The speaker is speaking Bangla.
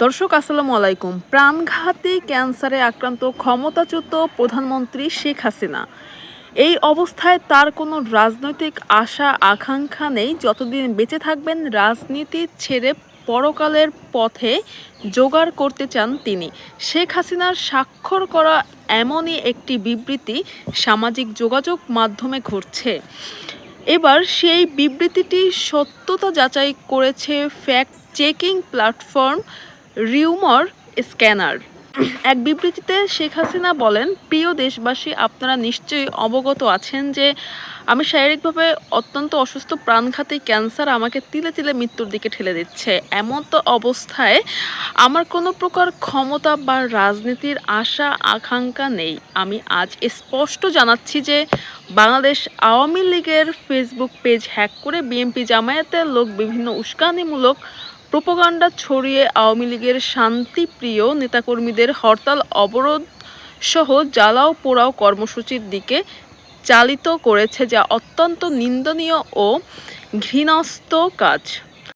দর্শক আসসালামু আলাইকুম। প্রাণঘাতী ক্যান্সারে আক্রান্ত ক্ষমতাচ্যুত প্রধানমন্ত্রী শেখ হাসিনা। এই অবস্থায় তার কোনো রাজনৈতিক আশা আকাঙ্ক্ষা নেই। যতদিন বেঁচে থাকবেন রাজনীতি ছেড়ে পরকালের পথে জোগাড় করতে চান তিনি। শেখ হাসিনার স্বাক্ষর করা এমনই একটি বিবৃতি সামাজিক যোগাযোগ মাধ্যমে ঘুরছে। এবার সেই বিবৃতিটি সত্যতা যাচাই করেছে fact checking platform rumour scanner. এক বিবৃতিতে শেখ হাসিনা বলেন, প্রিয় দেশবাসী, আপনারা নিশ্চয়ই অবগত আছেন যে আমি শারীরিকভাবে অত্যন্ত অসুস্থ। প্রাণঘাতী ক্যান্সার আমাকে তিলে তিলে মৃত্যুর দিকে ঠেলে দিচ্ছে। এমন তো অবস্থায় আমার কোনো প্রকার ক্ষমতা বা রাজনীতির আশা আকাঙ্ক্ষা নেই। আমি আজ স্পষ্ট জানাচ্ছি যে বাংলাদেশ আওয়ামী লীগের ফেসবুক পেজ হ্যাক করে বিএনপি জামায়াতের লোক বিভিন্ন উস্কানিমূলক প্রোপাগান্ডা ছড়িয়ে আওয়ামী লীগের শান্তিপ্রিয় নেতাকর্মীদের হরতাল অবরোধ সহ জ্বালাও পোড়াও কর্মসূচির দিকে চালিত করেছে, যা অত্যন্ত নিন্দনীয় ও ঘৃণাস্পদ কাজ।